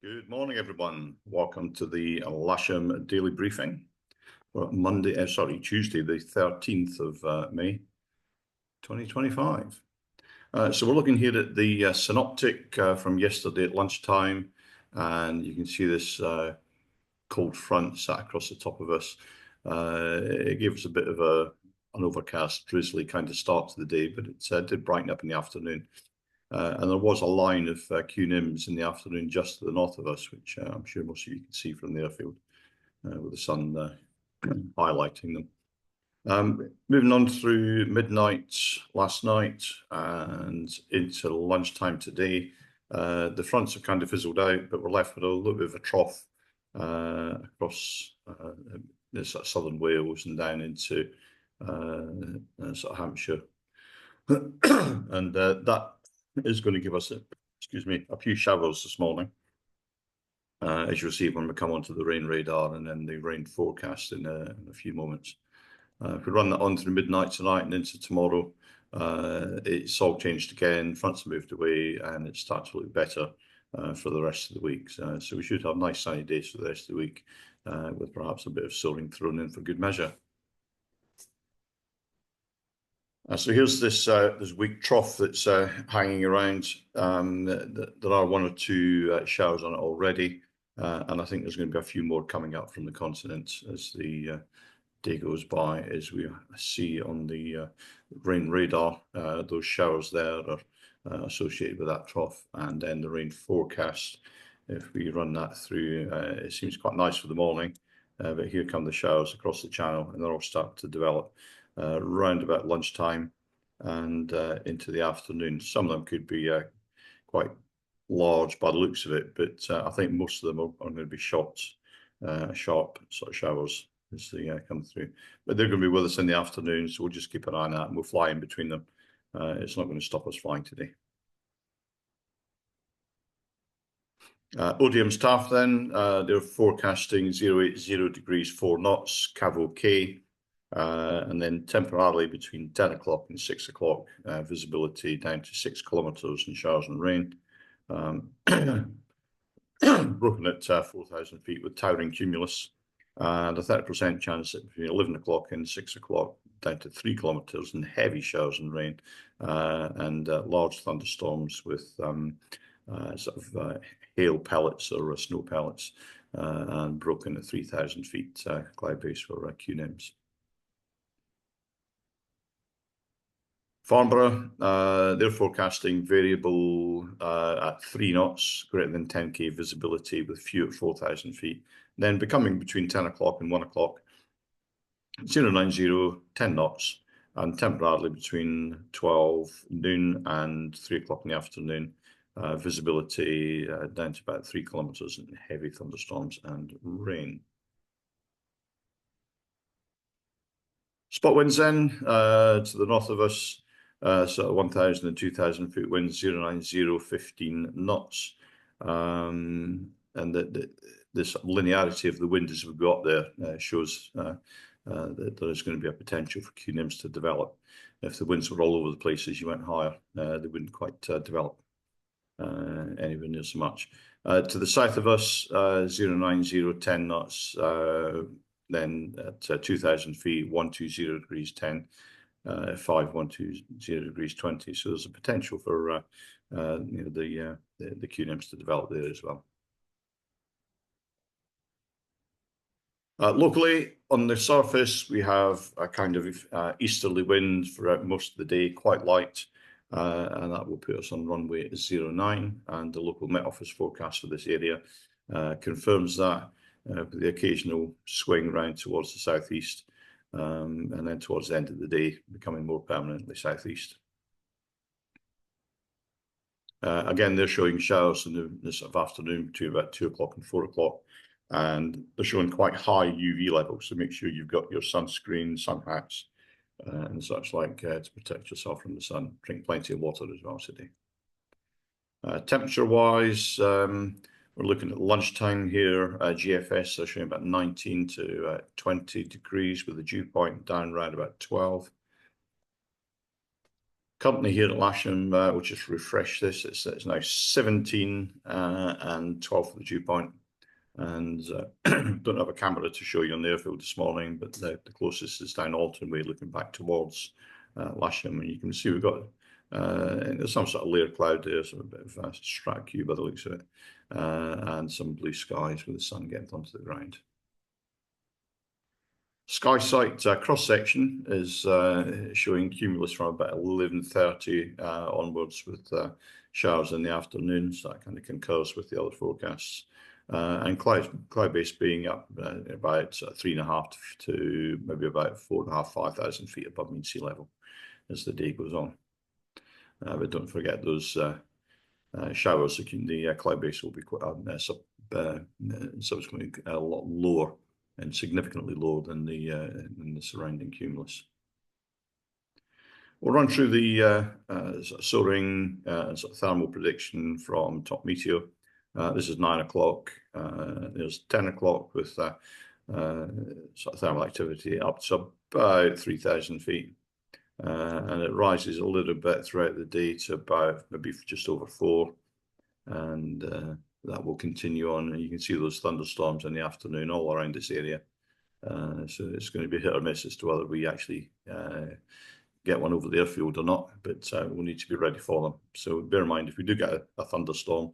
Good morning, everyone. Welcome to the Lasham Daily Briefing for Tuesday, the 13th of May, 2025. So we're looking here at the synoptic from yesterday at lunchtime, and you can see this cold front sat across the top of us. It gave us a bit of an overcast, drizzly kind of start to the day, but it did brighten up in the afternoon. And there was a line of QNIMs in the afternoon just to the north of us, which I'm sure most of you can see from the airfield with the sun highlighting them. Moving on through midnight last night and into lunchtime today, the fronts have kind of fizzled out, but we're left with a little bit of a trough across sort of southern Wales and down into sort of Hampshire. And that is going to give us a few showers this morning, as you'll see when we come onto the rain radar and then the rain forecast in a few moments. If we run that on through midnight tonight and into tomorrow, it's all changed again. Fronts have moved away and it starts to look better for the rest of the week. So we should have nice sunny days for the rest of the week, with perhaps a bit of soaring thrown in for good measure. So here's this weak trough that's hanging around. There are one or two showers on it already, and I think there's going to be a few more coming up from the continent as the day goes by. As we see on the rain radar, those showers there are associated with that trough, and then the rain forecast. If we run that through, it seems quite nice for the morning, but here come the showers across the channel, and they're all starting to develop round about lunchtime and into the afternoon. Some of them could be quite large by the looks of it, but I think most of them are going to be sharp sort of showers as they come through. But they're going to be with us in the afternoon, so we'll just keep an eye on that and we'll fly in between them. It's not going to stop us flying today. ODM staff then, they're forecasting 080 degrees 4 knots, Cavo K, and then temporarily between 10 o'clock and 6 o'clock, visibility down to 6 kilometres and showers and rain. Broken at 4,000 feet with towering cumulus, and a 30% chance that between 11 o'clock and 6 o'clock down to 3 kilometres and heavy showers and rain, and large thunderstorms with sort of hail pellets or snow pellets, and broken at 3,000 feet cloud base for QNIMs. Farnborough, they're forecasting variable at 3 knots, greater than 10k visibility with few at 4,000 feet. Then becoming between 10 o'clock and 1 o'clock, 090, 10 knots, and temporarily between 12 noon and 3 o'clock in the afternoon, visibility down to about 3 kilometres and heavy thunderstorms and rain. Spot winds then to the north of us, sort of 1,000 and 2,000 foot winds, 090, 15 knots. And this linearity of the wind as we've got there shows that there is going to be a potential for QNIMs to develop. If the winds were all over the place as you went higher, they wouldn't quite develop anywhere near so much. To the south of us, 090, 10 knots, then at 2,000 feet, 120 degrees 10, 5120 degrees 20. So there's a potential for the QNIMs to develop there as well. Locally, on the surface, we have a kind of easterly wind throughout most of the day, quite light, and that will put us on runway at 09. And the local Met Office forecast for this area confirms that, with the occasional swing around towards the southeast, and then towards the end of the day, becoming more permanently southeast. Again, they're showing showers in the sort of afternoon between about 2 o'clock and 4 o'clock. And they're showing quite high UV levels, so make sure you've got your sunscreen, sun hats, and such like to protect yourself from the sun. Drink plenty of water as well today. Temperature-wise, we're looking at lunchtime here. GFS are showing about 19 to 20 degrees with the dew point down around about 12. Currently here at Lasham, we'll just refresh this. It's now 17 and 12 for the dew point. And don't have a camera to show you on the airfield this morning, but the closest is down Alton Way, looking back towards Lasham. And you can see we've got there's some sort of layer cloud there, so a bit of a strat cube by the looks of it, and some blue skies with the sun getting onto the ground. Sky sight cross section is showing cumulus from about 11:30 onwards, with showers in the afternoon, so that kind of concurs with the other forecasts. And cloud base being up about 3.5 to maybe about 4.5, 5,000 feet above mean sea level as the day goes on. But don't forget those showers. The cloud base will be quite subsequently a lot lower and significantly lower than the surrounding cumulus. We'll run through the soaring and sort of thermal prediction from Top Meteor. This is 9 o'clock. There's 10 o'clock with sort of thermal activity up to about 3,000 feet. And it rises a little bit throughout the day to about maybe just over 4. And that will continue on. And you can see those thunderstorms in the afternoon all around this area. So it's going to be hit or miss as to whether we actually get one over the airfield or not, but we'll need to be ready for them. So bear in mind, if we do get a thunderstorm,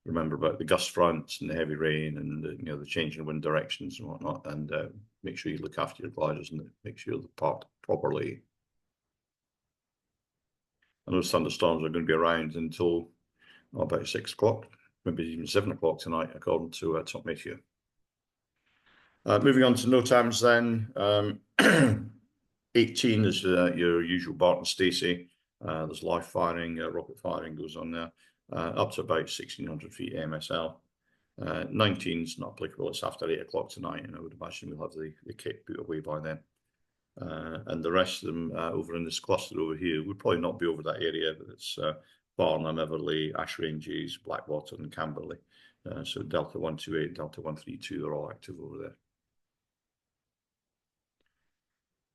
remember about the gust fronts and the heavy rain and the change in wind directions and whatnot, and make sure you look after your gliders and make sure they're parked properly. And those thunderstorms are going to be around until about 6 o'clock, maybe even 7 o'clock tonight, according to Top Meteor. Moving on to NOTAMs then. 18 is your usual Barton Stacey. There's live firing, rocket firing goes on there, up to about 1,600 feet MSL. 19 is not applicable. It's after 8 o'clock tonight, and I would imagine we'll have the kit put away by then. And the rest of them over in this cluster over here would probably not be over that area, but it's Farnham, Everley, Ash Ranges, Blackwater, and Camberley. So Delta 128, Delta 132 are all active over there.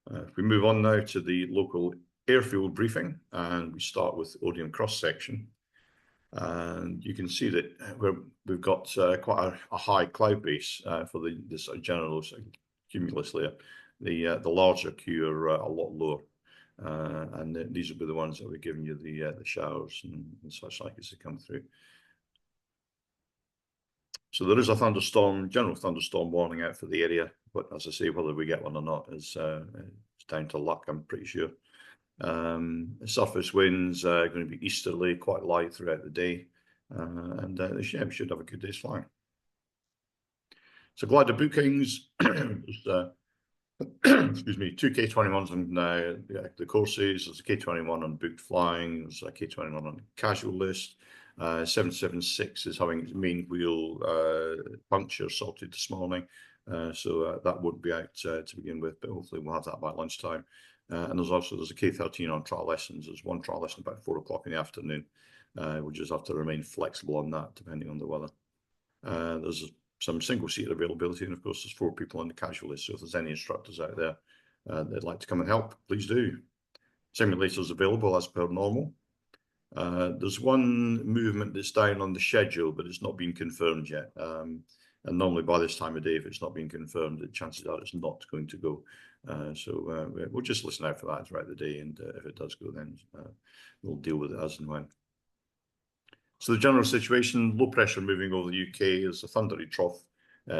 If we move on now to the local airfield briefing, and we start with Odium cross section, and you can see that we've got quite a high cloud base for this general cumulus layer. The larger Q are a lot lower, and these will be the ones that we're giving you the showers and such like as they come through. So there is a general thunderstorm warning out for the area, but as I say, whether we get one or not is down to luck, I'm pretty sure. Surface winds are going to be easterly, quite light throughout the day, and we should have a good day's flying. So glider bookings, excuse me, 2 K21s on the courses. There's a K21 on booked flying. There's a K21 on casual list. 776 is having its main wheel puncture sorted this morning, so that won't be out to begin with, but hopefully we'll have that by lunchtime. And there's a K13 on trial lessons. There's one trial lesson about 4 o'clock in the afternoon. We'll just have to remain flexible on that depending on the weather. There's some single seat availability, and of course there's 4 people on the casual list, so if there's any instructors out there that'd like to come and help, please do. Simulators available as per normal. There's one movement that's down on the schedule, but it's not been confirmed yet. And normally by this time of day, if it's not been confirmed, the chances are it's not going to go. So we'll just listen out for that throughout the day, and if it does go, then we'll deal with it as and when. So the general situation: low pressure moving over the UK. There's a thundery trough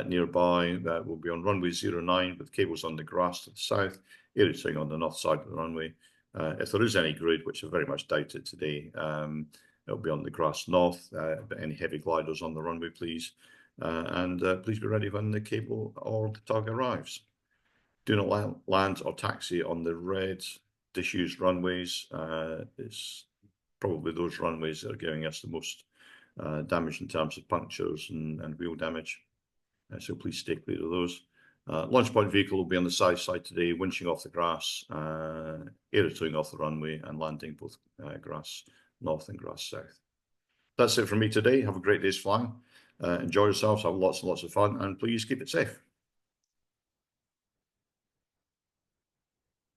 nearby that will be on runway 09 with cables on the grass to the south, irritating on the north side of the runway. If there is any grid, which I very much doubt it today, it'll be on the grass north. But any heavy gliders on the runway, please. And please be ready when the cable or the tug arrives. Do not land or taxi on the red disused runways. It's probably those runways that are giving us the most damage in terms of punctures and wheel damage. So please stay clear of those. Launch point vehicle will be on the south side today, winching off the grass, air-towing off the runway, and landing both grass north and grass south. That's it from me today. Have a great day's flying. Enjoy yourselves, have lots and lots of fun, and please keep it safe.